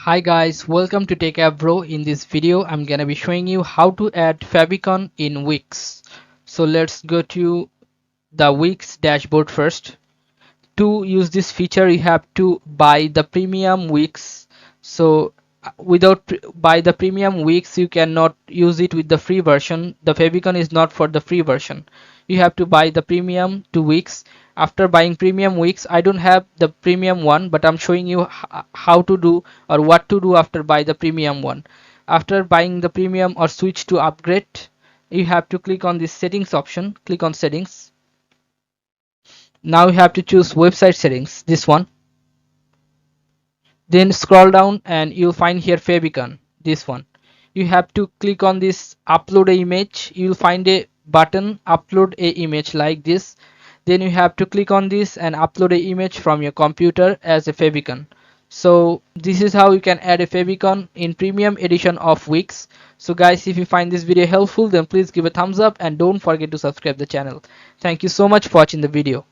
Hi guys, welcome to Techavro. In this video, I'm gonna be showing you how to add favicon in Wix. So let's go to the Wix dashboard first. To use this feature, you have to buy the premium Wix. So without buy the premium Wix, you cannot use it with the free version. The favicon is not for the free version. You have to buy the premium to Wix. After buying premium Wix, I don't have the premium one, but I'm showing you how to do or what to do after buy the premium one. After buying the premium or switch to upgrade, you have to click on this settings option. Click on settings. Now you have to choose website settings, this one. Then scroll down and you'll find here favicon, this one. You have to click on this upload a image. You'll find a button upload a image like this. Then you have to click on this and upload a image from your computer as a favicon. So this is how you can add a favicon in premium edition of Wix. So guys, if you find this video helpful, then please give a thumbs up and don't forget to subscribe the channel. Thank you so much for watching the video.